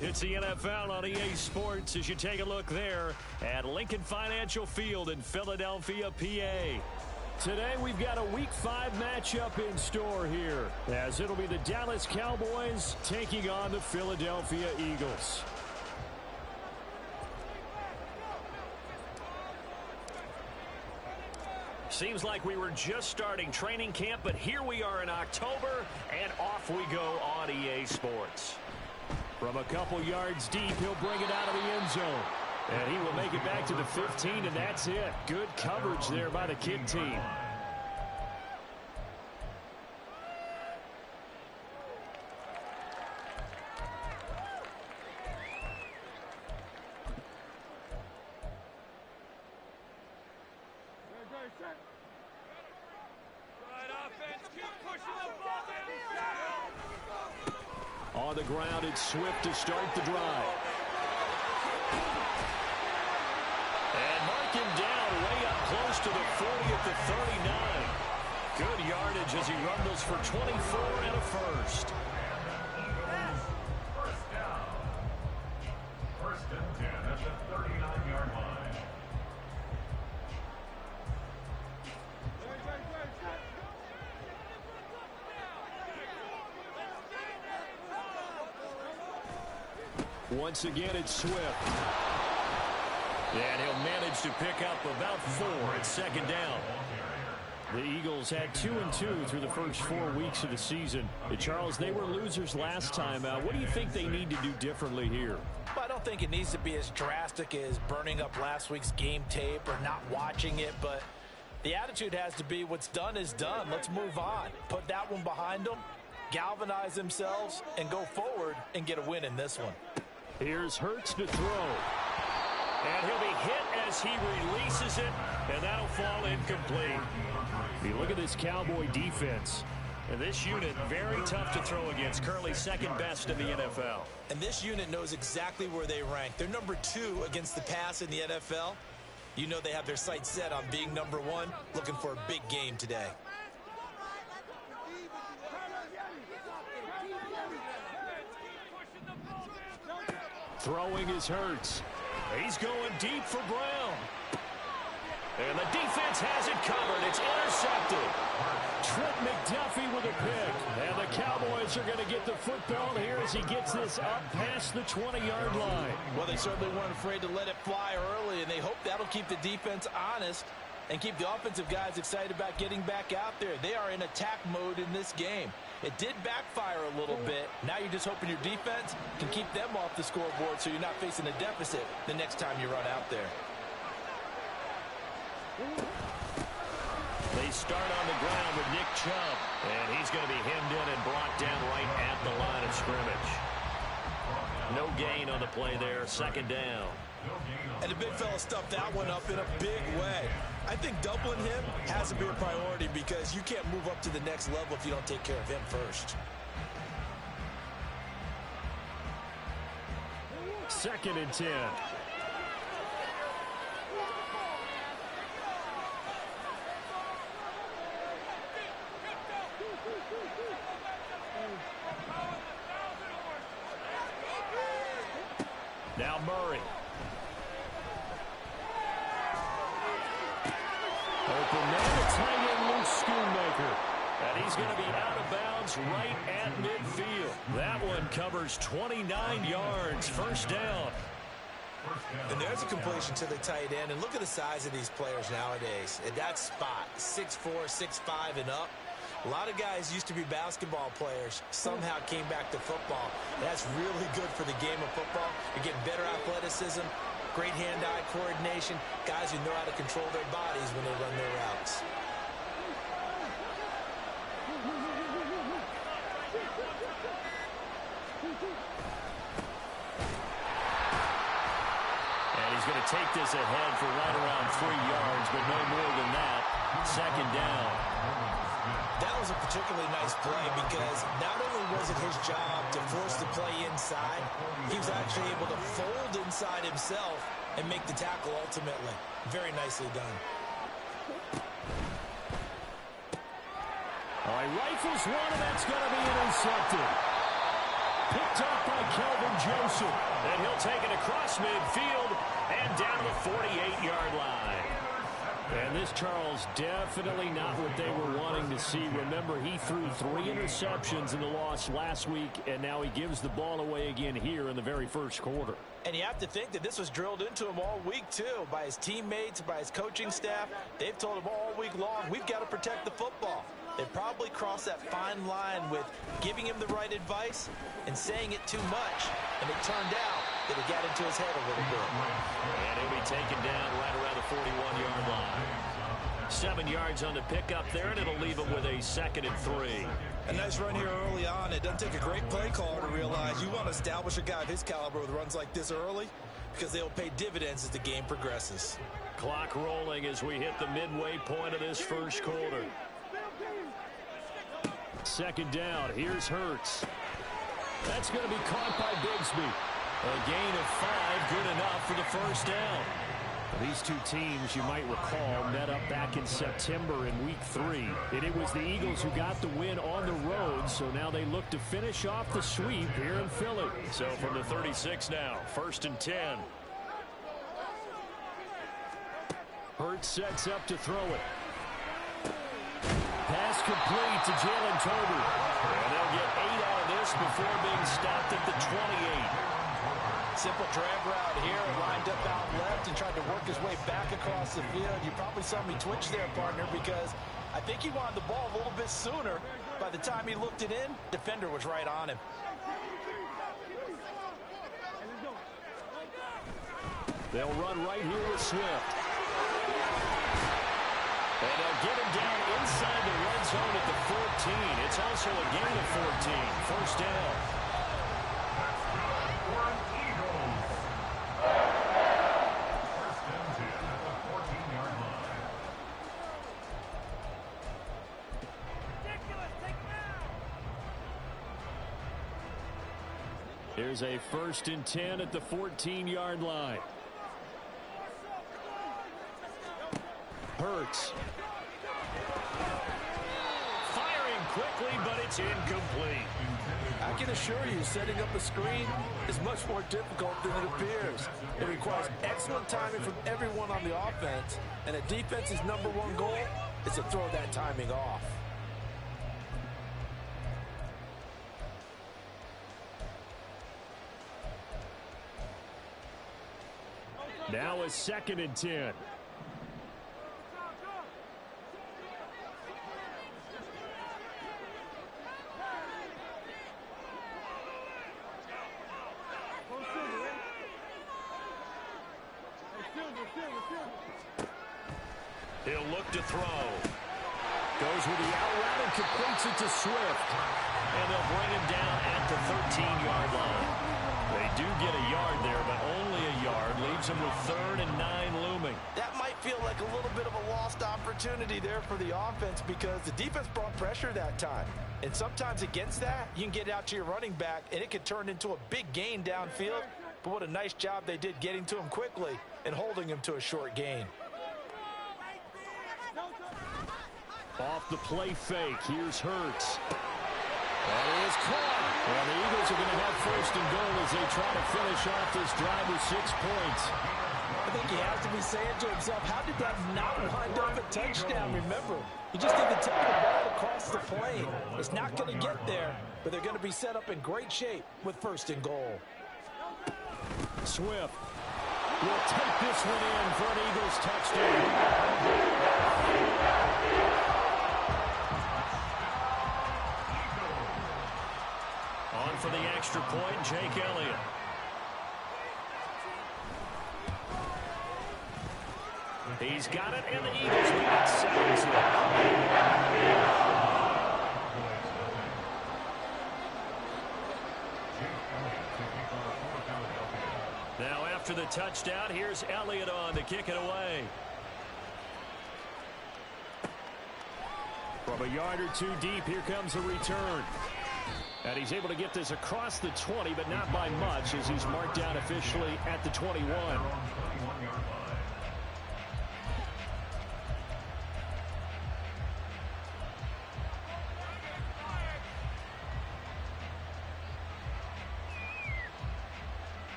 It's the NFL on EA Sports as you take a look there at Lincoln Financial Field in Philadelphia, PA. Today we've got a Week 5 matchup in store here, as it'll be the Dallas Cowboys taking on the Philadelphia Eagles. Seems like we were just starting training camp, but here we are in October, and off we go on EA Sports. From a couple yards deep, he'll bring it out of the end zone. And he will make it back to the 15, and that's it. Good coverage there by the kid team. On the ground, it's Swift to start the drive. And mark him down way up close to the 40 at the 39. Good yardage as he rumbles for 24 and a first. First down. First and 10 at the 39-yard line. Once again, it's Swift. And he'll manage to pick up about 4 at second down. The Eagles had 2-2 through the first 4 weeks of the season. Charles, they were losers last time out. What do you think they need to do differently here? Well, I don't think it needs to be as drastic as burning up last week's game tape or not watching it, but the attitude has to be what's done is done. Let's move on. Put that one behind them, galvanize themselves, and go forward and get a win in this one. Here's Hurts to throw. And he'll be hit as he releases it, and that'll fall incomplete. You look at this Cowboy defense. And this unit, very tough to throw against, currently second best in the NFL. And this unit knows exactly where they rank. They're number 2 against the pass in the NFL. You know they have their sights set on being number 1, looking for a big game today. Throwing is Hurts. He's going deep for Brown. And the defense has it covered. It's intercepted. Trent McDuffie with a pick. And the Cowboys are going to get the football here as he gets this up past the 20-yard line. Well, they certainly weren't afraid to let it fly early, and they hope that'll keep the defense honest and keep the offensive guys excited about getting back out there. They are in attack mode in this game. It did backfire a little bit. Now you're just hoping your defense can keep them off the scoreboard so you're not facing a deficit the next time you run out there. They start on the ground with Nick Chubb, and he's going to be hemmed in and brought down right at the line of scrimmage. No gain on the play there, second down. And the big fella stuffed that one up in a big way. I think doubling him has to be a priority because you can't move up to the next level if you don't take care of him first. Second and 10. Now Murray. Open man, a tight end, Luke Schoonmaker. And he's going to be out of bounds right at midfield. That one covers 29 yards, first down. And there's a completion to the tight end. And look at the size of these players nowadays. At that spot, 6'4", 6'5", and up. A lot of guys used to be basketball players, somehow came back to football. That's really good for the game of football. You're getting better athleticism, great hand-eye coordination, guys who know how to control their bodies when they run their routes. And he's going to take this ahead for right around 3 yards, but no more than that. Second down. That was a particularly nice play because not only was it his job to force the play inside, he was actually able to fold inside himself and make the tackle ultimately. Very nicely done. All right, rifles one, and that's going to be intercepted. picked up by Kelvin Joseph. And he'll take it across midfield and down to the 48-yard line. And this, Charles, definitely not what they were wanting to see. Remember, he threw 3 interceptions in the loss last week, and now he gives the ball away again here in the very first quarter. And you have to think that this was drilled into him all week, too, by his teammates, by his coaching staff. They've told him all week long, we've got to protect the football. They probably crossed that fine line with giving him the right advice and saying it too much. And it turned out that it got into his head a little bit. And he'll be taken down right around the 41-yard line. 7 yards on the pickup there, and it'll leave him with a 2nd and 3. A nice run here early on. It doesn't take a great play call to realize you want to establish a guy of his caliber with runs like this early because they'll pay dividends as the game progresses. Clock rolling as we hit the midway point of this first quarter. 2nd down. Here's Hurts. That's going to be caught by Bigsby. A gain of 5, good enough for the first down. These two teams, you might recall, met up back in September in Week 3. And it was the Eagles who got the win on the road, so now they look to finish off the sweep here in Philly. So from the 36 now, 1st and 10. Hurts sets up to throw it. Pass complete to Jalen Tolbert. And they'll get 8 out of this before being stopped at the 28. Simple drag route here, lined up out left and tried to work his way back across the field. You probably saw me twitch there, partner, because I think he wanted the ball a little bit sooner. By the time he looked it in, defender was right on him. They'll run right here with Swift. And they'll get him down inside the red zone at the 14. It's also a gain of 14. First down. Here's a 1st and 10 at the 14-yard line. Hurts. Firing quickly, but it's incomplete. I can assure you, setting up a screen is much more difficult than it appears. It requires excellent timing from everyone on the offense, and a defense's #1 goal is to throw that timing off. Now a 2nd and 10. He'll look to throw. Goes with the out route and completes it to Swift. And they'll bring him down at the 13-yard line. They do get a yard there, but only a yard. Leaves them with 3rd and 9 looming. That might feel like a little bit of a lost opportunity there for the offense because the defense brought pressure that time. And sometimes against that, you can get out to your running back, and it could turn into a big gain downfield. But what a nice job they did getting to him quickly and holding him to a short gain. Off the play fake, here's Hurts. That is caught. Well, the Eagles are going to have 1st and goal as they try to finish off this drive with 6 points. I think he has to be saying to himself, how did that not wind up a touchdown? Remember, he just didn't take the ball across the plane. It's not going to get there, but they're going to be set up in great shape with 1st and goal. Swift will take this one in for an Eagles touchdown. On for the extra point, Jake Elliott. He's got it, and the Eagles lead at 7. Now after the touchdown, here's Elliott on to kick it away. From a yard or 2 deep, here comes a return. And he's able to get this across the 20, but not by much, as he's marked down officially at the 21.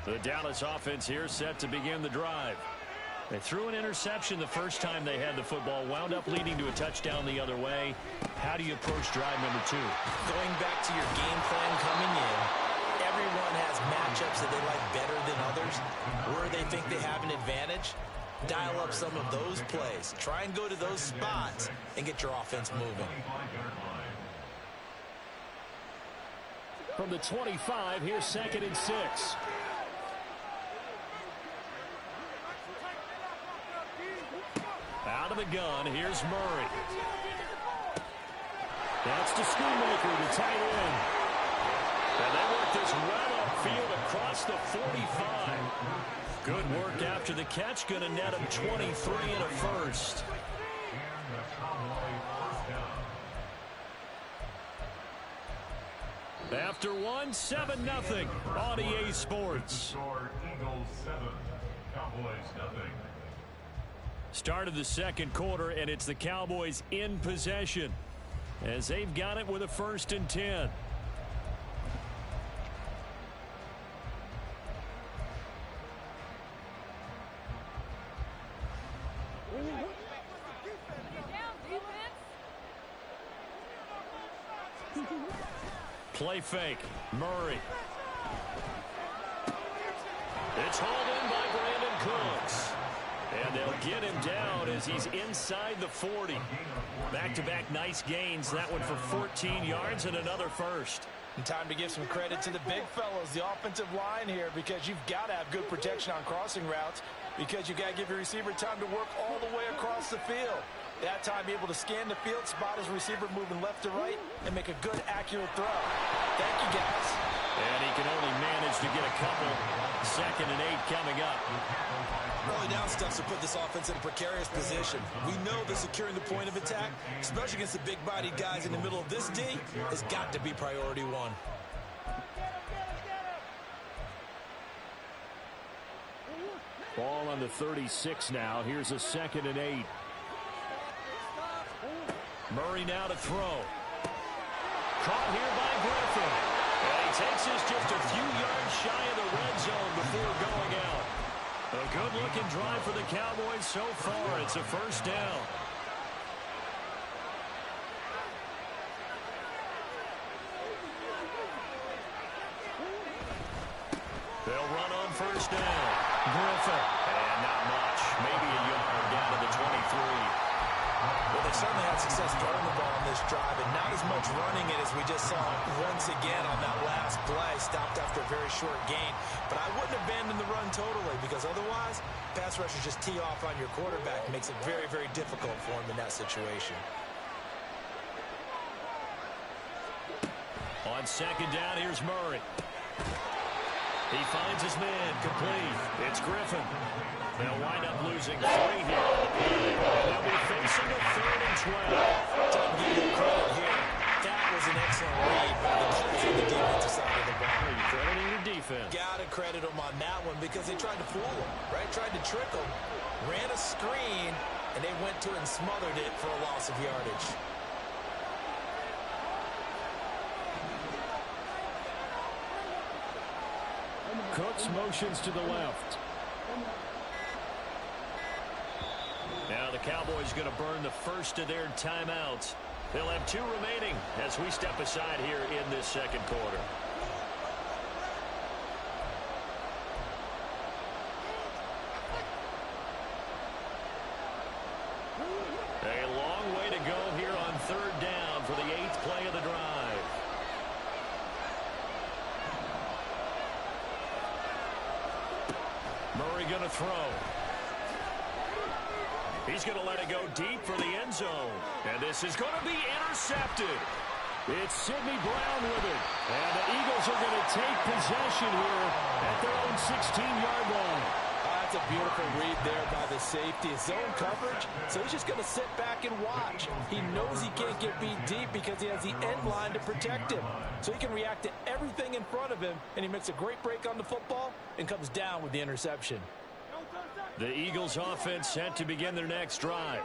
The Dallas offense here set to begin the drive. They threw an interception the first time they had the football, wound up leading to a touchdown the other way. How do you approach drive number 2? Going back to your game plan coming in, everyone has matchups that they like better than others. Where they think they have an advantage, dial up some of those plays. Try and go to those spots and get your offense moving. From the 25, here's 2nd and 6. Out of the gun, here's Murray. That's to Schoonmaker, the tight end. And they work this right upfield across the 45. Good work after the catch. Going to net him 23 and a first. After one, 7-0 on EA Sports. Eagles 7, Cowboys nothing. Start of the second quarter, and it's the Cowboys in possession as they've got it with a 1st and 10. Play fake. Murray. It's hauled in by Brandon Cooks. And they'll get him down as he's inside the 40. Back-to-back nice gains. That one for 14 yards and another first. And time to give some credit to the big fellows, the offensive line here, because you've got to have good protection on crossing routes, because you've got to give your receiver time to work all the way across the field. That time, be able to scan the field, spot his receiver moving left to right, and make a good, accurate throw. Thank you, guys. And he can only manage to get a couple. 2nd and 8 coming up. Early down stuffs will put this offense in a precarious position. We know that securing the point of attack, especially against the big-bodied guys in the middle of this D, has got to be priority 1. Ball on the 36 now. Here's a 2nd and 8. Murray now to throw. Caught here by Griffin. And he takes us just a few yards shy of the red zone before going out. A good-looking drive for the Cowboys so far. It's a 1st down. They'll run on 1st down. Griffin. And not much. Maybe a yard down to the 23. Well, they certainly had success throwing the ball on this drive, and not as much running it as we just saw once again on that last play. Stopped after a very short gain. But I wouldn't abandon the run totally, because otherwise, pass rushers just tee off on your quarterback. Makes it very, very difficult for him in that situation. On 2nd down, here's Murray. He finds his man, complete. It's Griffin. They'll wind up losing 3 here. And they'll be facing a 3rd and 12. Time to give you credit here. That was an excellent read by the guys on the defensive side of the ball. You're crediting your defense. Gotta credit them on that one because they tried to fool him, right? Tried to trick him. Ran a screen, and they went to it and smothered it for a loss of yardage. Cooks motions to the left. Now the Cowboys going to burn the first of their timeouts. They'll have 2 remaining as we step aside here in this second quarter. A long way to go here on 3rd down for the 8th play of the drive. Murray going to throw. He's going to let it go deep for the end zone. And this is going to be intercepted. It's Sidney Brown with it. And the Eagles are going to take possession here at their own 16-yard line. That's a beautiful read there by the safety. Zone coverage, so he's just going to sit back and watch. He knows he can't get beat deep because he has the end line to protect him. So he can react to everything in front of him, and he makes a great break on the football and comes down with the interception. The Eagles offense set to begin their next drive.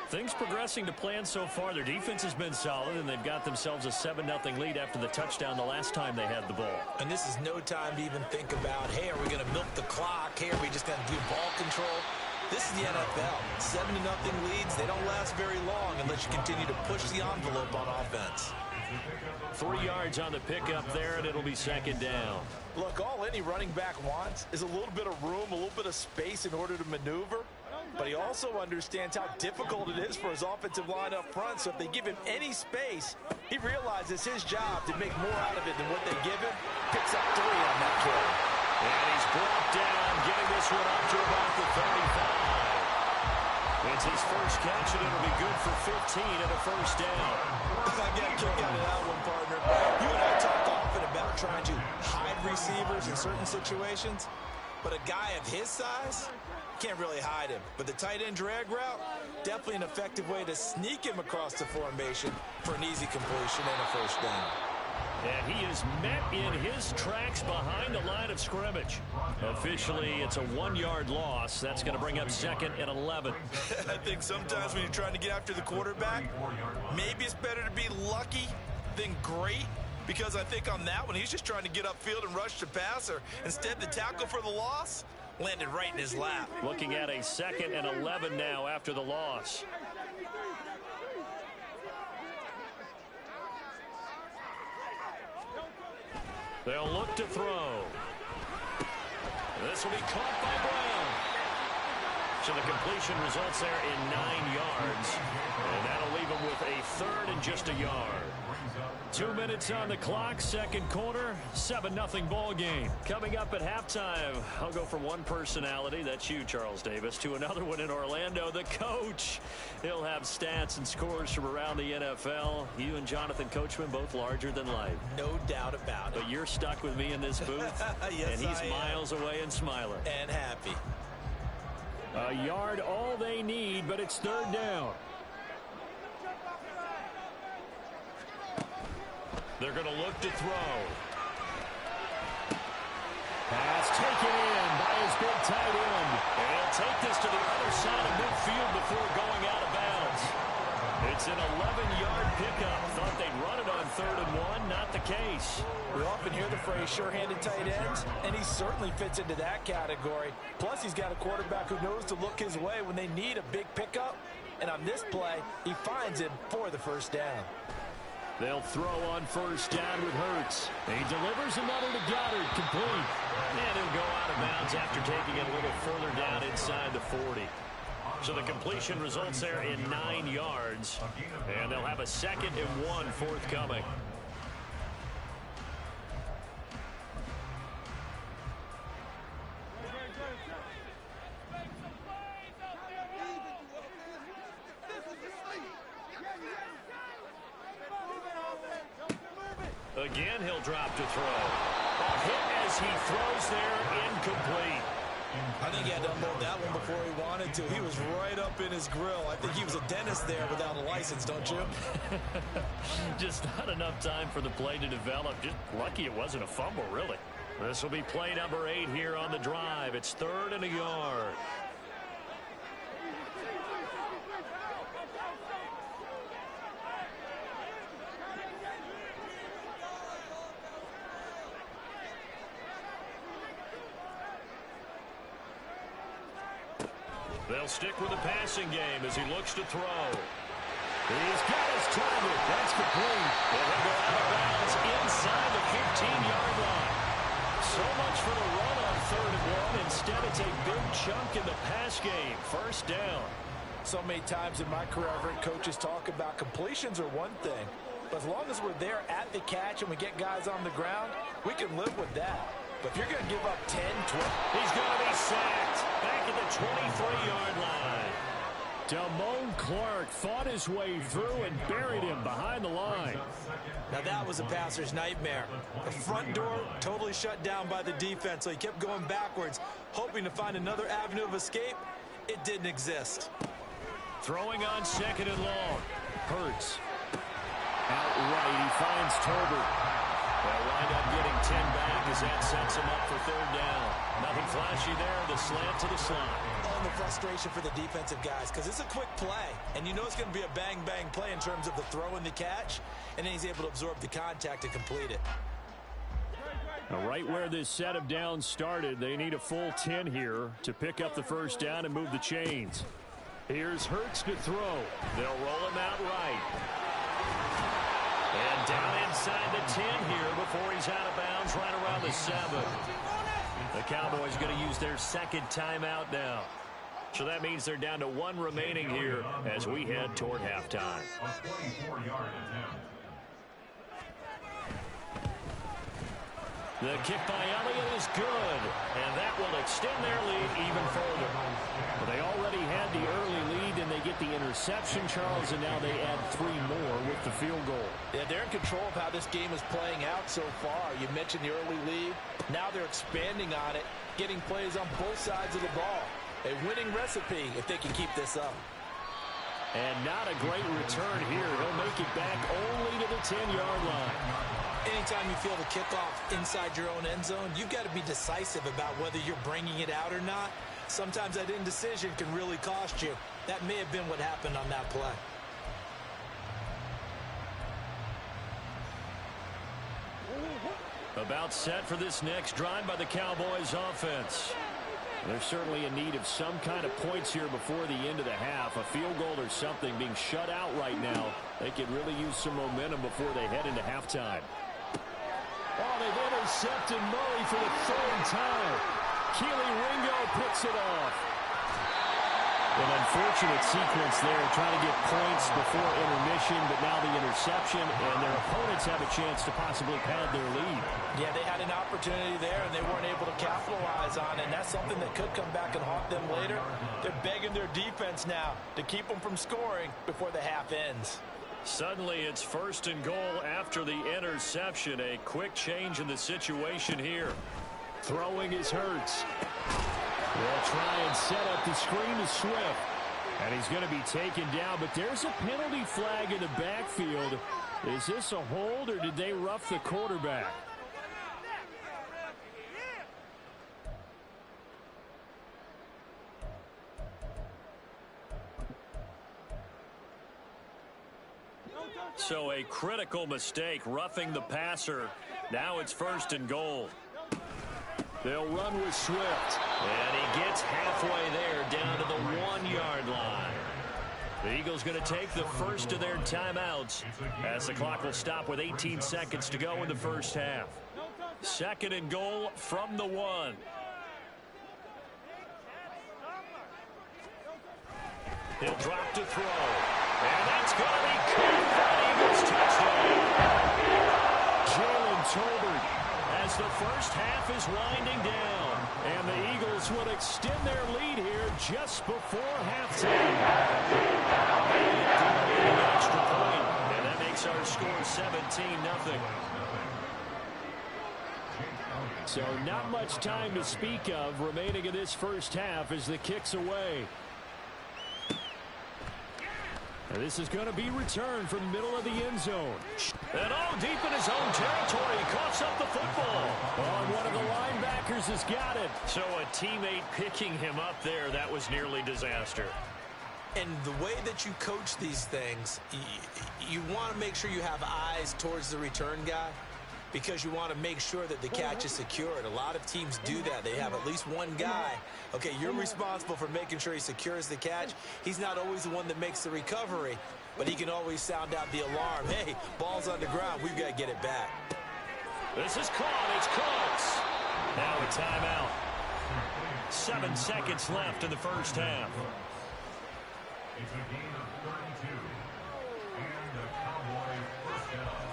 Things progressing to plan so far. Their defense has been solid, and they've got themselves a 7-0 lead after the touchdown the last time they had the ball. And this is no time to even think about, hey, are we going to milk the clock? Hey, are we just going to do ball control? This is the NFL. 7-0 leads, they don't last very long unless you continue to push the envelope on offense. 3 yards on the pickup there, and it'll be second down. Look, all any running back wants is a little bit of room, a little bit of space in order to maneuver. But he also understands how difficult it is for his offensive line up front. So if they give him any space, he realizes his job to make more out of it than what they give him. Picks up 3 on that carry. And he's brought down, getting this one up to about the 35. It's his first catch, and it'll be good for 15 and a first down. I got a kick out of that one, partner. You and I talk often about trying to hide receivers in certain situations, but a guy of his size can't really hide him. But the tight end drag route, definitely an effective way to sneak him across the formation for an easy completion and a first down. And he is met in his tracks behind the line of scrimmage. Officially, it's a 1-yard loss. That's going to bring up 2nd and 11. I think sometimes when you're trying to get after the quarterback, maybe it's better to be lucky than great. Because I think on that one, he's just trying to get upfield and rush the passer. Instead, the tackle for the loss landed right in his lap. Looking at a 2nd and 11 now after the loss. They'll look to throw. This will be caught by Brown. So the completion results there in 9 yards. And that'll leave him with a 3rd and just a yard. 2 minutes on the clock, second quarter, 7-0 ball game. Coming up at halftime, I'll go from one personality, that's you, Charles Davis, to another one in Orlando, the coach. He'll have stats and scores from around the NFL. You and Jonathan Coachman, both larger than life. No doubt about it. But you're stuck with me in this booth, yes, and he's miles away and smiling. And happy. A yard all they need, but it's 3rd down. They're going to look to throw. Pass taken in by his big tight end. And he'll take this to the other side of midfield before going out of bounds. It's an 11-yard pickup. Thought they'd run it on 3rd and 1. Not the case. We often hear the phrase sure-handed tight ends, and he certainly fits into that category. Plus, he's got a quarterback who knows to look his way when they need a big pickup. And on this play, he finds him for the first down. They'll throw on first down with Hurts. He delivers another to Goddard, complete. And he'll go out of bounds after taking it a little further down inside the 40. So the completion results there in 9 yards. And they'll have a 2nd and 1 forthcoming. Again, he'll drop to throw. A hit as he throws there, incomplete. I think he had to unload that one before he wanted to. He was right up in his grill. I think he was a dentist there without a license, don't you? Just not enough time for the play to develop. Just lucky it wasn't a fumble, really. This will be play number 8 here on the drive. It's 3rd and a yard. They'll stick with the passing game as he looks to throw. He's got his target. That's complete. And he'll go out of bounds inside the 15-yard line. So much for the run on 3rd and 1. Instead, it's a big chunk in the pass game. First down. So many times in my career, I've heard coaches talk about completions are one thing. But as long as we're there at the catch and we get guys on the ground, we can live with that. But if you're going to give up 10, 12... He's going to be sacked back at the 23-yard line. Damone Clark fought his way through and buried him behind the line. Now that was a passer's nightmare. The front door totally shut down by the defense, so he kept going backwards, hoping to find another avenue of escape. It didn't exist. Throwing on 2nd and long. Hurts. Outright, he finds Tolbert. They'll wind up getting 10 back as that sets him up for 3rd down. Nothing flashy there, the slant to the slot. knowing the frustration for the defensive guys because it's a quick play, and you know it's going to be a bang-bang play in terms of the throw and the catch, and then he's able to absorb the contact to complete it. Right where this set of downs started, they need a full 10 here to pick up the first down and move the chains. Here's Hurts to throw. They'll roll him out right. And down inside the 10 here before he's out of bounds right around the 7. The Cowboys going to use their second timeout now. So that means they're down to 1 remaining here as we head toward halftime. A 24-yard attempt. The kick by Elliott is good, and that will extend their lead even further. Well, they already had the early lead, and they get the interception, Charles, and now they add 3 more with the field goal. Yeah, they're in control of how this game is playing out so far. You mentioned the early lead. Now they're expanding on it, getting plays on both sides of the ball. A winning recipe if they can keep this up. And not a great return here. He'll make it back only to the 10-yard line. Anytime you feel the kickoff inside your own end zone, you've got to be decisive about whether you're bringing it out or not. Sometimes that indecision can really cost you. That may have been what happened on that play. About set for this next drive by the Cowboys offense. They're certainly in need of some kind of points here before the end of the half. A field goal or something being shut out right now. They could really use some momentum before they head into halftime. Oh, they've intercepted Murray for the 3rd time. Keely Ringo picks it off. An unfortunate sequence there, trying to get points before intermission, but now the interception, and their opponents have a chance to possibly pad their lead. Yeah, they had an opportunity there, and they weren't able to capitalize on it, and that's something that could come back and haunt them later. They're begging their defense now to keep them from scoring before the half ends. Suddenly it's 1st and goal after the interception. A quick change in the situation here. Throwing is Hurts. They'll try and set up the screen to Swift. And he's going to be taken down, but there's a penalty flag in the backfield. Is this a hold, or did they rough the quarterback? So a critical mistake, roughing the passer. Now it's 1st and goal. They'll run with Swift. And he gets halfway there, down to the 1-yard line. The Eagles going to take the first of their timeouts as the clock will stop with 18 seconds to go in the first half. 2nd and goal from the 1. He'll drop to throw. And that's going to be caught for an Eagles touchdown. Jalen Tolbert as the first half is winding down. And the Eagles would extend their lead here just before halftime. An extra point, and that makes our score 17-0. So not much time to speak of remaining in this first half as the kick's away. And this is going to be returned from the middle of the end zone. And deep in his own territory, he coughs up the football. And one of the linebackers has got it. So a teammate picking him up there, that was nearly disaster. And the way that you coach these things, you want to make sure you have eyes towards the return guy, because you want to make sure that the catch is secured. A lot of teams do that. They have at least one guy. Okay, you're responsible for making sure he secures the catch. He's not always the one that makes the recovery, but he can always sound out the alarm. Hey, ball's on the ground. We've got to get it back. This is caught. It's close. Now a timeout. 7 seconds left in the first half. It's a gain of 32. And the Cowboys first down.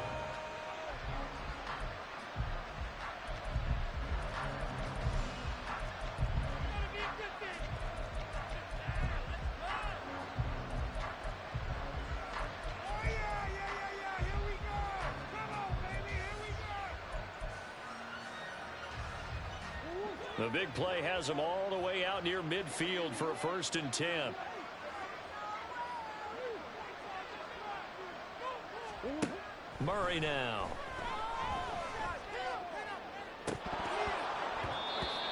The big play has them all the way out near midfield for a 1st and 10. Murray now.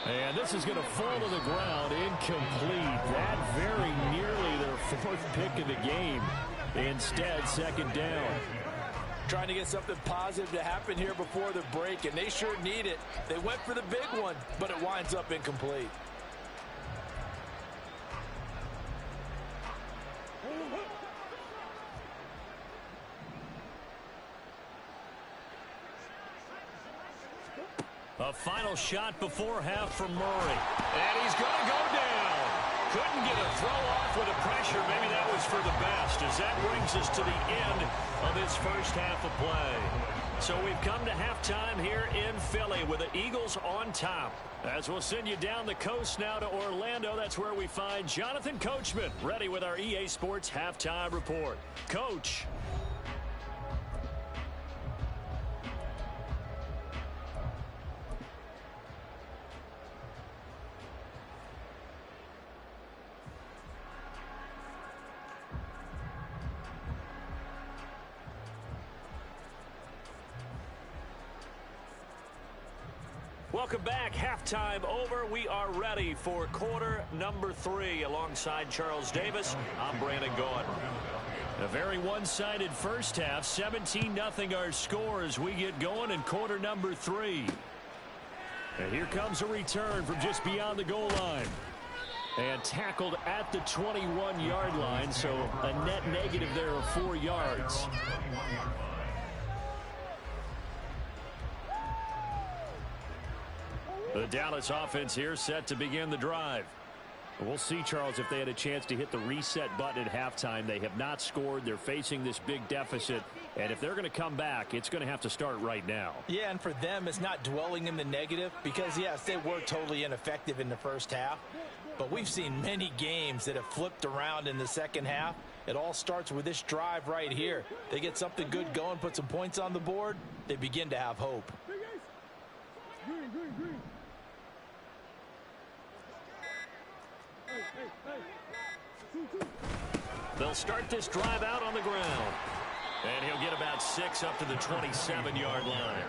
And this is going to fall to the ground, incomplete. That very nearly their fourth pick of the game. Instead, second down. Trying to get something positive to happen here before the break, and they sure need it. They went for the big one, but it winds up incomplete. A final shot before half from Murray. And he's going to go down. Couldn't get a throw off with the pressure. Maybe that was for the best, as that brings us to the end of this first half of play. So we've come to halftime here in Philly with the Eagles on top. As we'll send you down the coast now to Orlando, that's where we find Jonathan Coachman ready with our EA Sports halftime report. Coach. Welcome back. Halftime over. We are ready for quarter number 3. Alongside Charles Davis, I'm Brandon Gaudin. A very one-sided first half. 17-0 our score as we get going in quarter number 3. And here comes a return from just beyond the goal line. And tackled at the 21-yard line, so a net negative there of 4 yards. The Dallas offense here set to begin the drive. We'll see, Charles, if they had a chance to hit the reset button at halftime. They have not scored. They're facing this big deficit. And if they're going to come back, it's going to have to start right now. Yeah, and for them, it's not dwelling in the negative because, yes, they were totally ineffective in the first half. But we've seen many games that have flipped around in the second half. It all starts with this drive right here. They get something good going, put some points on the board, they begin to have hope. They'll start this drive out on the ground. And he'll get about 6 up to the 27-yard line.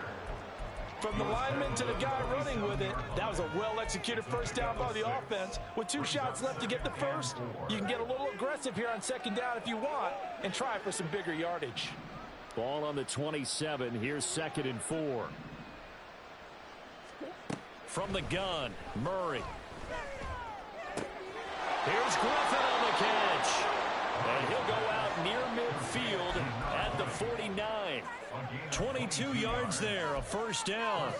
From the lineman to the guy running with it, that was a well-executed first down by the offense. With 2 shots left to get the first, you can get a little aggressive here on second down if you want and try for some bigger yardage. Ball on the 27. Here's 2nd and 4. From the gun, Murray. Here's Griffin on the catch. And he'll go out near midfield at the 49. 22 yards there, a first down.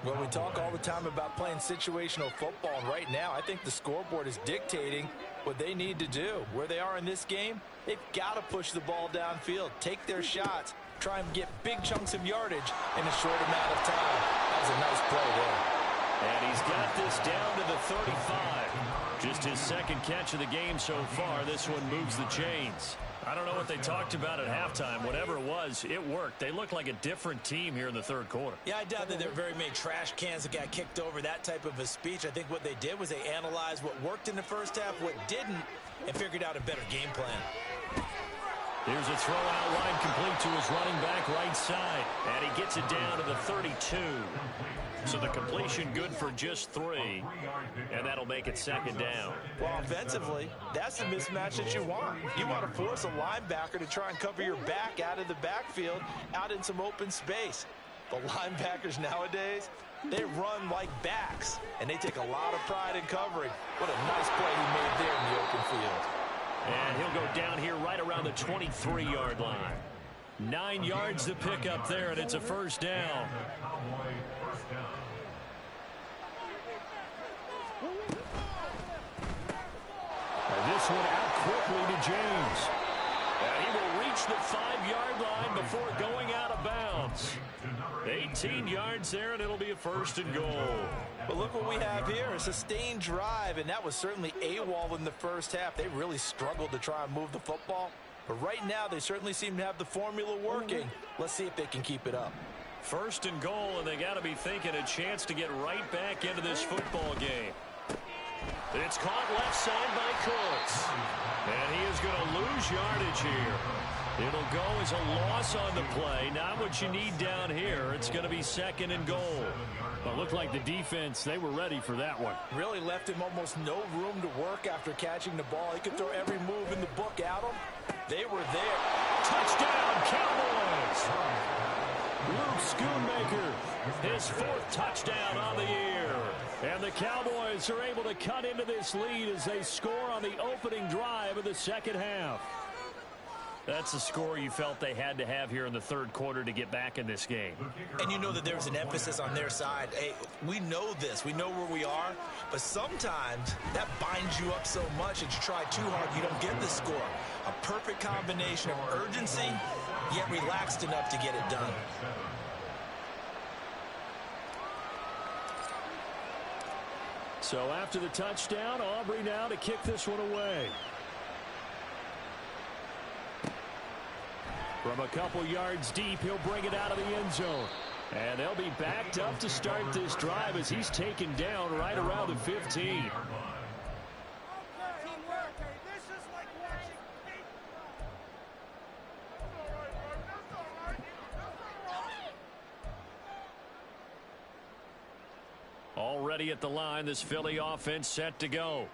Well, we talk all the time about playing situational football, and right now I think the scoreboard is dictating what they need to do. Where they are in this game, they've got to push the ball downfield, take their shots, try and get big chunks of yardage in a short amount of time. That was a nice play there. And he's got this down to the 35. Just his second catch of the game so far. This one moves the chains. I don't know what they talked about at halftime. Whatever it was, it worked. They look like a different team here in the third quarter. Yeah, I doubt that there were very many trash cans that got kicked over, that type of a speech. I think what they did was they analyzed what worked in the first half, what didn't, and figured out a better game plan. Here's a throw out wide complete to his running back right side. And he gets it down to the 32. So the completion good for just 3. And that'll make it second down. Well, offensively, that's the mismatch that you want. You want to force a linebacker to try and cover your back out of the backfield, out in some open space. The linebackers nowadays, they run like backs, and they take a lot of pride in covering. What a nice play he made there in the open field. And he'll go down here right around the 23-yard line. 9 yards to pick up there, and it's a first down. And this one out quickly to James. And he will reach the 5-yard line before going out of bounds. 18 yards there, and it'll be a first and goal. But look what we have here, a sustained drive, and that was certainly AWOL in the first half. They really struggled to try and move the football. But right now, they certainly seem to have the formula working. Let's see if they can keep it up. First and goal, and they got to be thinking a chance to get right back into this football game. It's caught left side by Cooks. And he is going to lose yardage here. It'll go as a loss on the play. Not what you need down here. It's going to be 2nd and goal. But it looked like the defense, they were ready for that one. Really left him almost no room to work after catching the ball. He could throw every move in the book at him. They were there. Touchdown, Cowboys! Luke Schoonmaker, his 4th touchdown on the year. And the Cowboys are able to cut into this lead as they score on the opening drive of the second half. That's the score you felt they had to have here in the 3rd quarter to get back in this game. And you know that there's an emphasis on their side. Hey, we know this. We know where we are. But sometimes that binds you up so much that you try too hard, you don't get the score. A perfect combination of urgency, yet relaxed enough to get it done. So after the touchdown, Aubrey now to kick this one away. From a couple yards deep, he'll bring it out of the end zone. And they'll be backed up to start this drive as he's taken down right around the 15. Already at the line, this Philly offense set to go.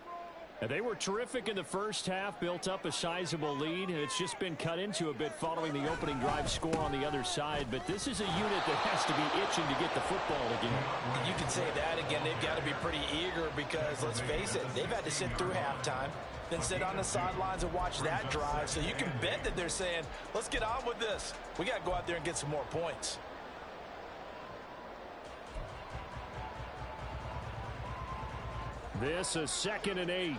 And they were terrific in the first half, built up a sizable lead. It's just been cut into a bit following the opening drive score on the other side. But this is a unit that has to be itching to get the football again. You can say that again. They've got to be pretty eager because, let's face it, they've had to sit through halftime, then sit on the sidelines and watch that drive. So you can bet that they're saying, let's get on with this. We got to go out there and get some more points. This is 2nd and 8.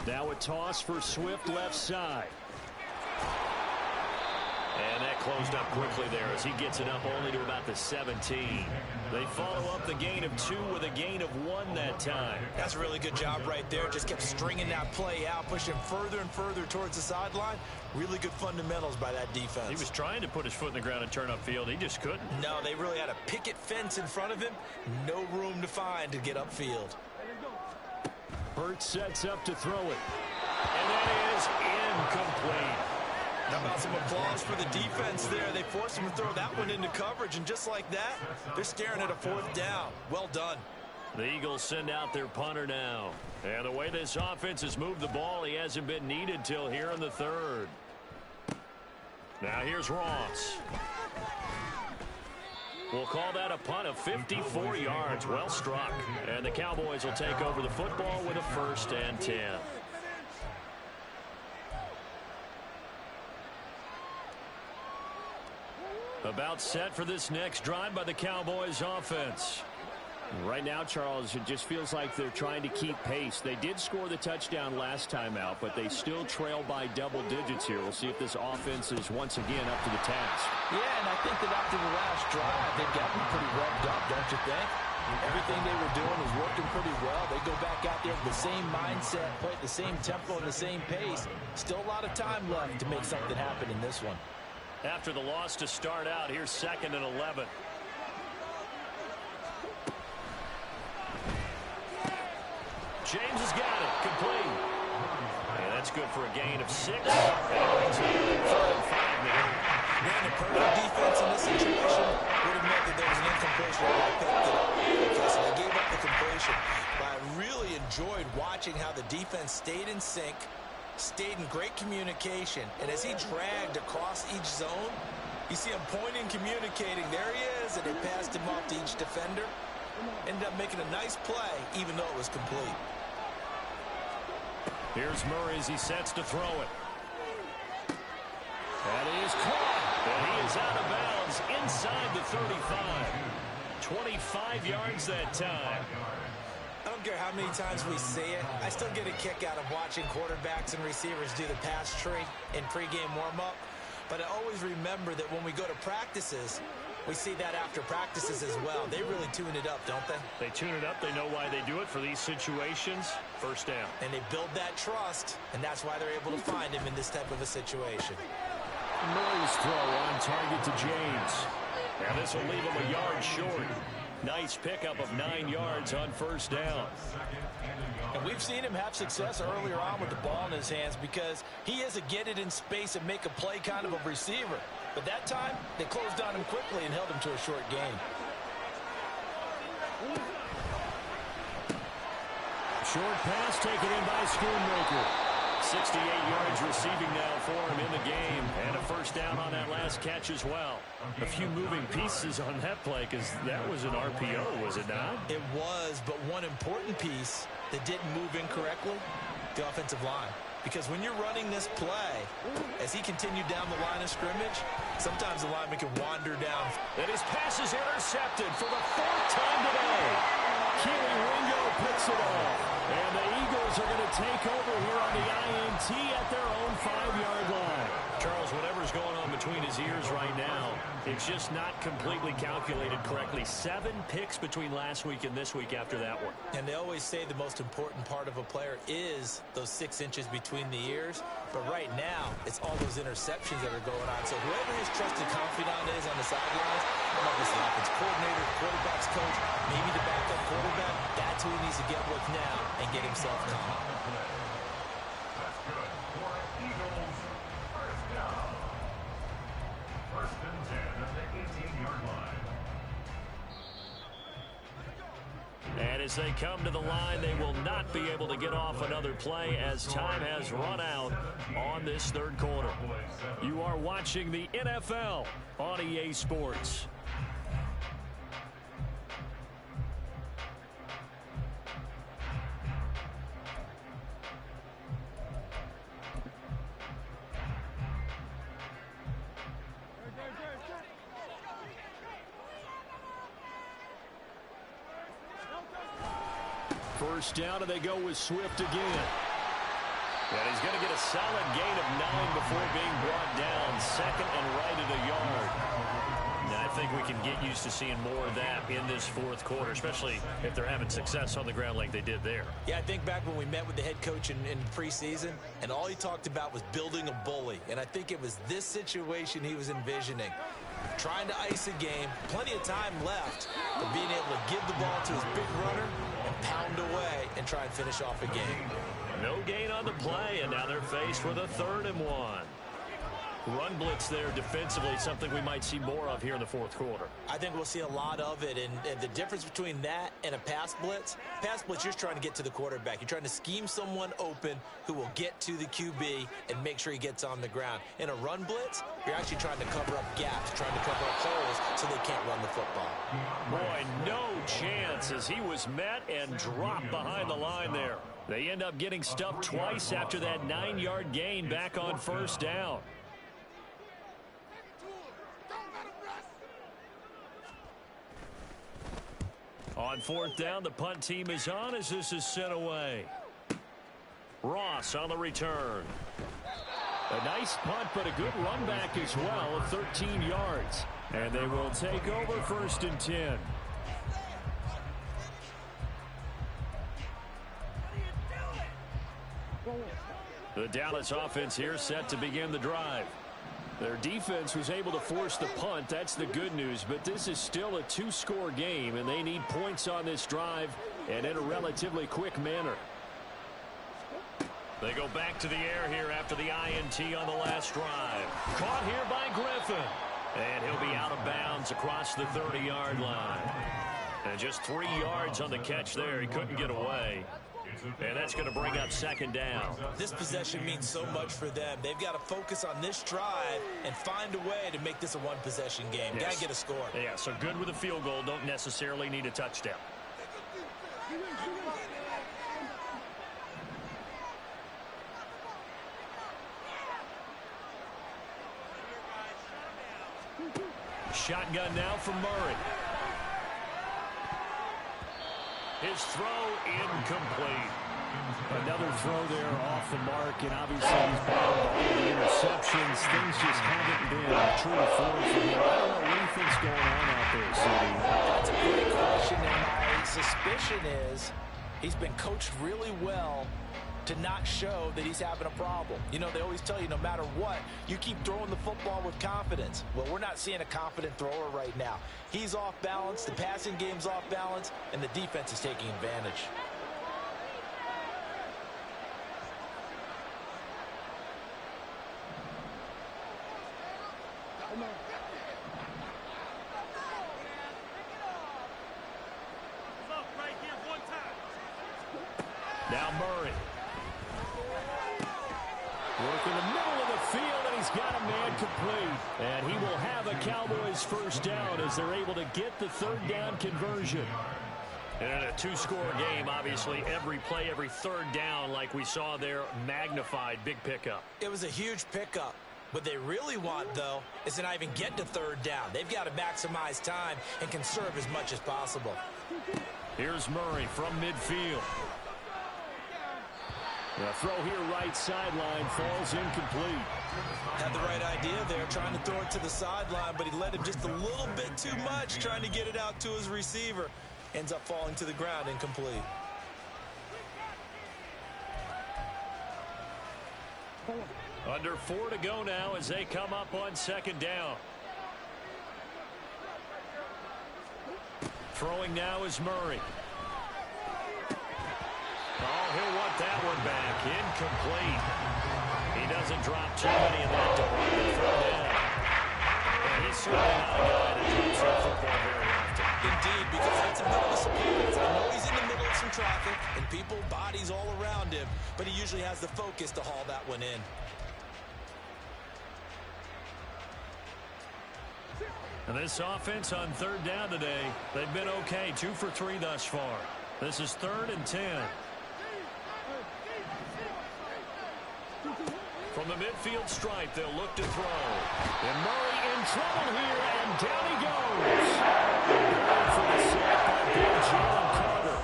Now a toss for Swift left side. And that closed up quickly there as he gets it up only to about the 17. They follow up the gain of 2 with a gain of 1 that time. That's a really good job right there. Just kept stringing that play out, pushing further and further towards the sideline. Really good fundamentals by that defense. He was trying to put his foot in the ground and turn upfield. He just couldn't. No, they really had a picket fence in front of him. No room to find to get upfield. Burt sets up to throw it. And that is incomplete. How about some applause for the defense there? They forced him to throw that one into coverage, and just like that, they're staring at a 4th down. Well done. The Eagles send out their punter now. And the way this offense has moved the ball, he hasn't been needed till here in the 3rd. Now here's Ross. We'll call that a punt of 54 yards. Well struck. And the Cowboys will take over the football with a 1st and 10. About set for this next drive by the Cowboys offense. Right now, Charles, it just feels like they're trying to keep pace. They did score the touchdown last time out, but they still trail by double digits here. We'll see if this offense is once again up to the task. Yeah, and I think that after the last drive, they've gotten pretty revved up, don't you think? Everything they were doing was working pretty well. They go back out there with the same mindset, play at the same tempo and the same pace. Still a lot of time left to make something happen in this one. After the loss to start out, here's 2nd and 11. James has got it. Complete. And that's good for a gain of 6. And it's here in 5 now. Man, the perfect defense in this situation would have meant that there was an incompletion and they picked it up. Okay, so they gave up the completion. But I really enjoyed watching how the defense stayed in sync, stayed in great communication, and as he dragged across each zone, you see him pointing, communicating. There he is, and they passed him off to each defender. Ended up making a nice play, even though it was complete. Here's Murray as he sets to throw it. That is caught. And he is out of bounds inside the 35. 25 yards that time. I don't care how many times we see it. I still get a kick out of watching quarterbacks and receivers do the pass tree in pregame warm-up. But I always remember that when we go to practices, we see that after practices as well. They really tune it up, don't they? They tune it up. They know why they do it for these situations. 1st down. And they build that trust, and that's why they're able to find him in this type of a situation. Murray's throw on target to James. And this will leave him a yard short. Nice pickup of 9 yards on first down. And we've seen him have success earlier on with the ball in his hands because he is a get it in space and make a play kind of a receiver. But that time, they closed on him quickly and held him to a short gain. Short pass taken in by Schoonmaker. 68 yards receiving now for him in the game. And a first down on that last catch as well. A few moving pieces on that play because that was an RPO, was it not? It was, but one important piece that didn't move incorrectly, the offensive line. Because when you're running this play, as he continued down the line of scrimmage, sometimes the lineman can wander down. And his pass is intercepted for the 4th time today. Keely Ringo picks it off. And the Eagles are going to take over here on the INT at their own 5-yard line. Charles, whatever's going on between his ears right now, it's just not completely calculated correctly. 7 picks between last week and this week after that one. And they always say the most important part of a player is those 6 inches between the ears. But right now, it's all those interceptions that are going on. So whoever his trusted confidant is on the sidelines, I'm like, the offense coordinator, the quarterback's coach, maybe the backup quarterback, that's who he needs to get with now and get himself calm. That's good for Eagles. First down. First and 10 at the 18-yard line. And as they come to the line, they will not be able to get off another play as time has run out on this third quarter. You are watching the NFL on EA Sports. First down, and they go with Swift again. And he's going to get a solid gain of 9 before being brought down. Second and right at a yard. And I think we can get used to seeing more of that in this fourth quarter, especially if they're having success on the ground like they did there. Yeah, I think back when we met with the head coach in preseason, and all he talked about was building a bully. And I think it was this situation he was envisioning. Trying to ice a game, plenty of time left, but being able to give the ball to his big runner and pound away and try and finish off a game. No gain on the play, and now they're faced with a 3rd and 1. Run blitz there defensively, something we might see more of here in the fourth quarter. I think we'll see a lot of it, and the difference between that and a pass blitz, you're just trying to get to the quarterback. You're trying to scheme someone open who will get to the QB and make sure he gets on the ground. In a run blitz, you're actually trying to cover up gaps, trying to cover up holes so they can't run the football. Boy, no chance as he was met and dropped behind the line there. They end up getting stuffed twice after that 9-yard gain back on first down. On fourth down, the punt team is on as this is sent away. Ross on the return. A nice punt, but a good run back as well of 13 yards. And they will take over 1st and 10. The Dallas offense here set to begin the drive. Their defense was able to force the punt. That's the good news. But this is still a 2-score game, and they need points on this drive and in a relatively quick manner. They go back to the air here after the INT on the last drive. Caught here by Griffin. And he'll be out of bounds across the 30-yard line. And just 3 yards on the catch there. He couldn't get away. And that's going to bring up 2nd down. This possession means so much for them. They've got to focus on this drive and find a way to make this a one-possession game. Yes. Got to get a score. Yeah, so good with a field goal. Don't necessarily need a touchdown. Shotgun now from Murray. His throw incomplete. Another throw there off the mark, and obviously he's battled all the interceptions. Things just haven't been true to form for him. I don't know what he thinks going on out there, CD. That's a great question, and my suspicion is he's been coached really well to not show that he's having a problem. You know, they always tell you no matter what, you keep throwing the football with confidence. Well, we're not seeing a confident thrower right now. He's off balance, the passing game's off balance, and the defense is taking advantage. Now Murray. Work in the middle of the field, and he's got a man complete. And he will have a Cowboys first down as they're able to get the third down conversion. And in a two-score game, obviously, every play, every third down, like we saw there, magnified, big pickup. It was a huge pickup. What they really want, though, is to not even get to third down. They've got to maximize time and conserve as much as possible. Here's Murray from midfield. The throw here right sideline falls incomplete. Had the right idea there, trying to throw it to the sideline, but he let him just a little bit too much, trying to get it out to his receiver. Ends up falling to the ground incomplete. Under 4 to go now as they come up on second down. Throwing now is Murray. Oh, he'll want that one back. Incomplete. He doesn't drop too many in that department. Throw down. And he's certainly not a guy that drops that football very often. Indeed, because that's a bit of a surprise. I know he's in the middle of some traffic and people, bodies all around him, but he usually has the focus to haul that one in. And this offense on third down today, they've been okay. 2 for 3 thus far. This is 3rd and 10. From the midfield stripe, they'll look to throw. And Murray in trouble here, and down he goes. Going for the sack by big Jalen Carter.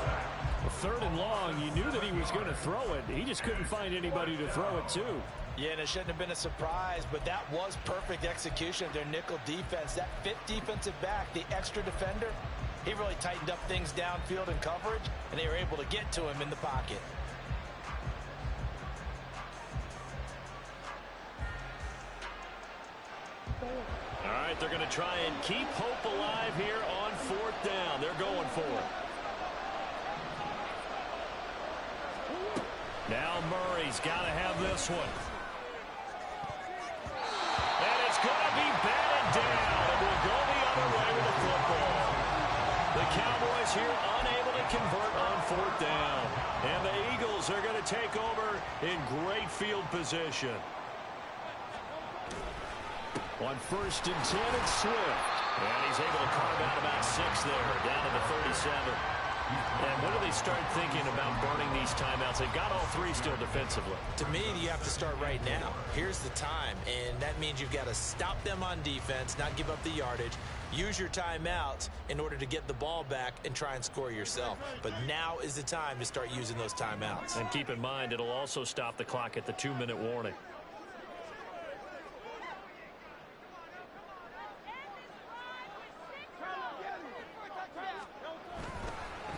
3rd and long, you knew that he was going to throw it. He just couldn't find anybody to throw it to. Yeah, and it shouldn't have been a surprise, but that was perfect execution of their nickel defense. That 5th defensive back, the extra defender, he really tightened up things downfield in coverage, and they were able to get to him in the pocket. All right, they're going to try and keep hope alive here on 4th down. They're going for it. Now Murray's got to have this one. And it's going to be batted down. It will go the other way with the football. The Cowboys here unable to convert on 4th down. And the Eagles are going to take over in great field position. On 1st and 10, it's Swift. And he's able to carve out about 6 there, down to the 37. And when do they start thinking about burning these timeouts? They've got all 3 still defensively. To me, you have to start right now. Here's the time, and that means you've got to stop them on defense, not give up the yardage, use your timeouts in order to get the ball back and try and score yourself. But now is the time to start using those timeouts. And keep in mind, it'll also stop the clock at the 2-minute warning.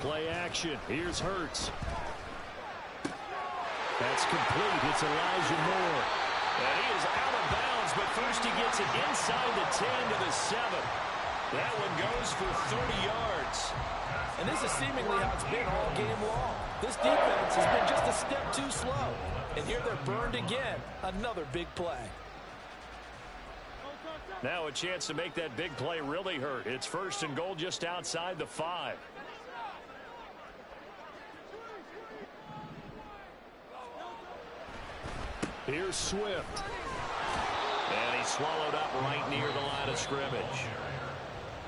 Play action. Here's Hurts. That's complete. It's Elijah Moore. And he is out of bounds, but first he gets it inside the 10 to the 7. That one goes for 30 yards. And this is seemingly how it's been all game long. This defense has been just a step too slow. And here they're burned again. Another big play. Now a chance to make that big play really hurt. It's 1st and goal just outside the 5. Here's Swift. And he's swallowed up right near the line of scrimmage.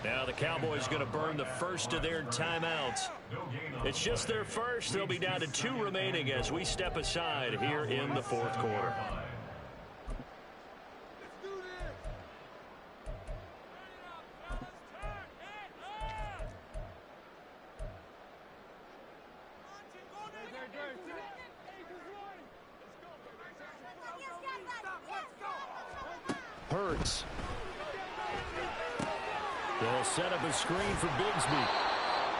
Now the Cowboys going to burn the first of their timeouts. It's just their first. They'll be down to 2 remaining as we step aside here in the 4th quarter. Hurts. They'll set up a screen for Bigsby.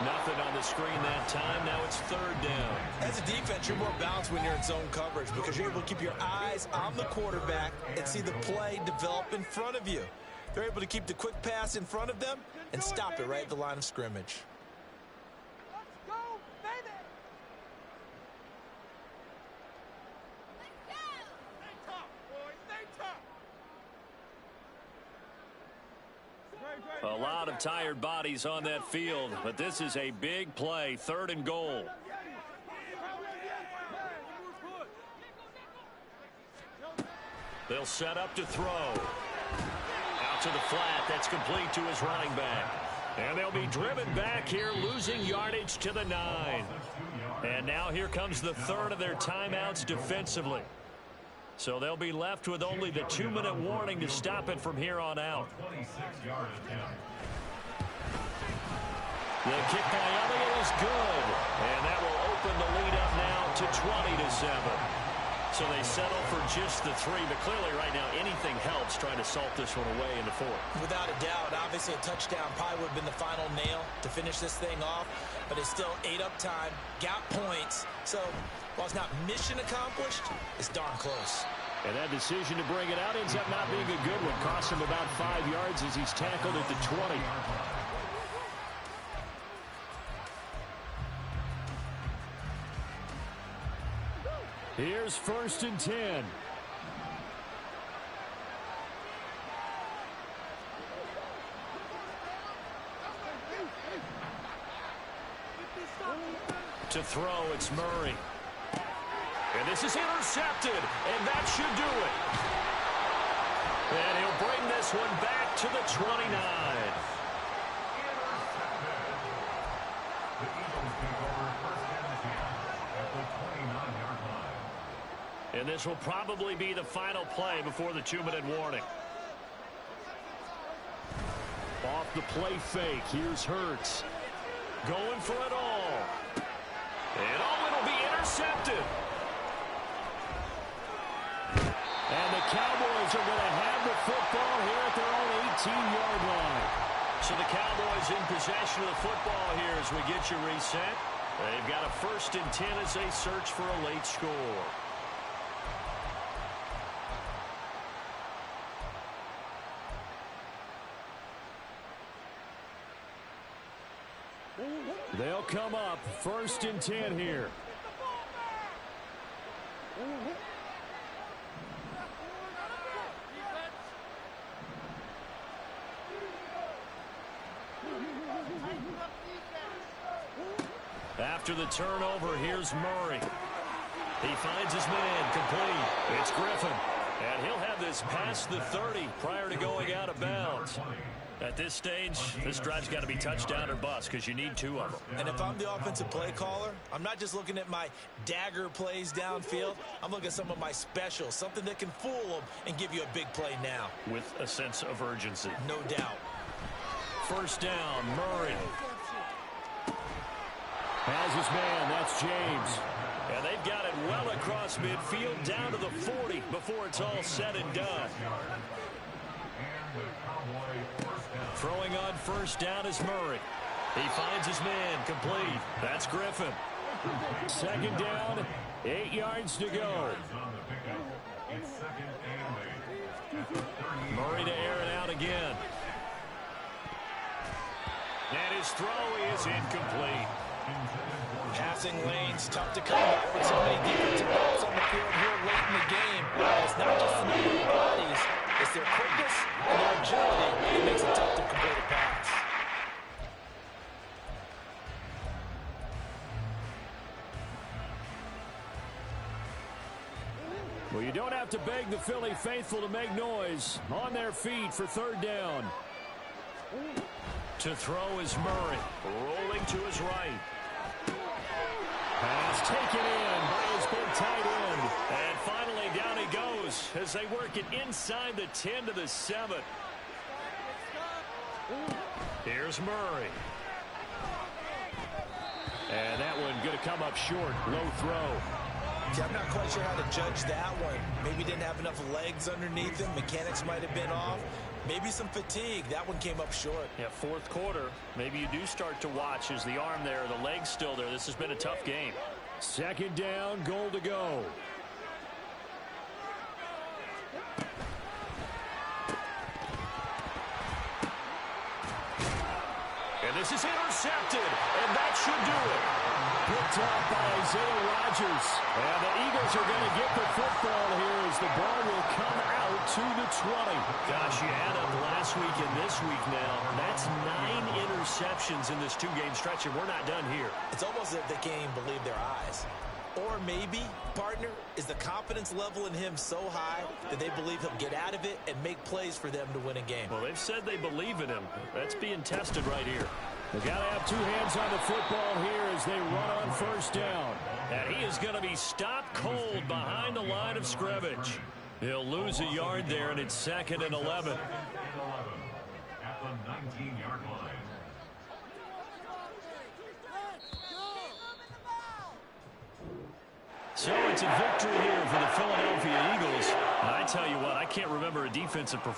Nothing on the screen that time. Now it's third down. As a defense, you're more balanced when you're in zone coverage because you're able to keep your eyes on the quarterback and see the play develop in front of you. They're able to keep the quick pass in front of them and stop it right at the line of scrimmage. Let's go, baby! Stay tough, boys. Stay tough. A lot of tired bodies on that field, but this is a big play, 3rd and goal. They'll set up to throw. Out to the flat, that's complete to his running back. And they'll be driven back here, losing yardage to the 9. And now here comes the 3rd of their timeouts defensively. So they'll be left with only the 2-minute warning to stop it from here on out. The kick by Elliott is good. And that will open the lead up now to 20-7. So they settle for just the 3. But clearly right now anything helps trying to salt this one away in the 4th. Without a doubt, obviously a touchdown probably would have been the final nail to finish this thing off. But it's still 8 up time, got points. So while it's not mission accomplished, it's darn close. And that decision to bring it out ends up not being a good one. Costs him about 5 yards as he's tackled at the 20. Here's 1st and 10. To throw, it's Murray. And this is intercepted, and that should do it. And he'll bring this one back to the 29. And this will probably be the final play before the 2-minute warning. Off the play fake, here's Hurts. Going for it all. And it'll be intercepted. And the Cowboys are going to have the football here at their own 18-yard line. So the Cowboys in possession of the football here as we get you reset. They've got a 1st and 10 as they search for a late score. They'll come up 1st and 10 here. After the turnover, here's Murray. He finds his man complete. It's Griffin. And he'll have this past the 30 prior to going out of bounds. At this stage, this drive's got to be touchdown or bust because you need 2 of them. And if I'm the offensive play caller, I'm not just looking at my dagger plays downfield. I'm looking at some of my specials, something that can fool them and give you a big play now. With a sense of urgency. No doubt. 1st down, Murray. Has his man, that's James. And they've got it well across midfield down to the 40 before it's all said and done. Throwing on 1st down is Murray. He finds his man complete. That's Griffin. 2nd down, 8 yards to go. Murray to air it out again. And his throw is incomplete. Passing lanes, tough to come back with so many defensive balls on the field here late in the game. It's not just the number of bodies, it's their quickness and their agility that makes it tough to complete a pass. Well, you don't have to beg the Philly faithful to make noise. On their feet for 3rd down. To throw is Murray, rolling to his right. Pass taken in by his big tight end. And finally down he goes as they work it inside the 10 to the 7. Here's Murray. And that one going to come up short. Low throw. See, I'm not quite sure how to judge that one. Maybe didn't have enough legs underneath him. Mechanics might have been off. Maybe some fatigue. That one came up short. Yeah, fourth quarter. Maybe you do start to watch. Is the arm there, the leg's still there? This has been a tough game. Second down, goal to go. And this is intercepted, and that should do it. Picked up by Isaiah Rodgers. And the Eagles are going to get the football here as the ball will come out to the 20. Gosh, you add up last week and this week now. That's 9 interceptions in this two-game stretch, and we're not done here. It's almost as if they can't even believe their eyes. Or maybe, partner, is the confidence level in him so high that they believe he'll get out of it and make plays for them to win a game. Well, they've said they believe in him. That's being tested right here. They got to have two hands on the football here as they run on first down. And he is going to be stopped cold behind the line of scrimmage. He'll lose a yard there, and it's 2nd and 11. At the 19-yard line. So it's a victory here for the Philadelphia Eagles. And I tell you what, I can't remember a defensive performance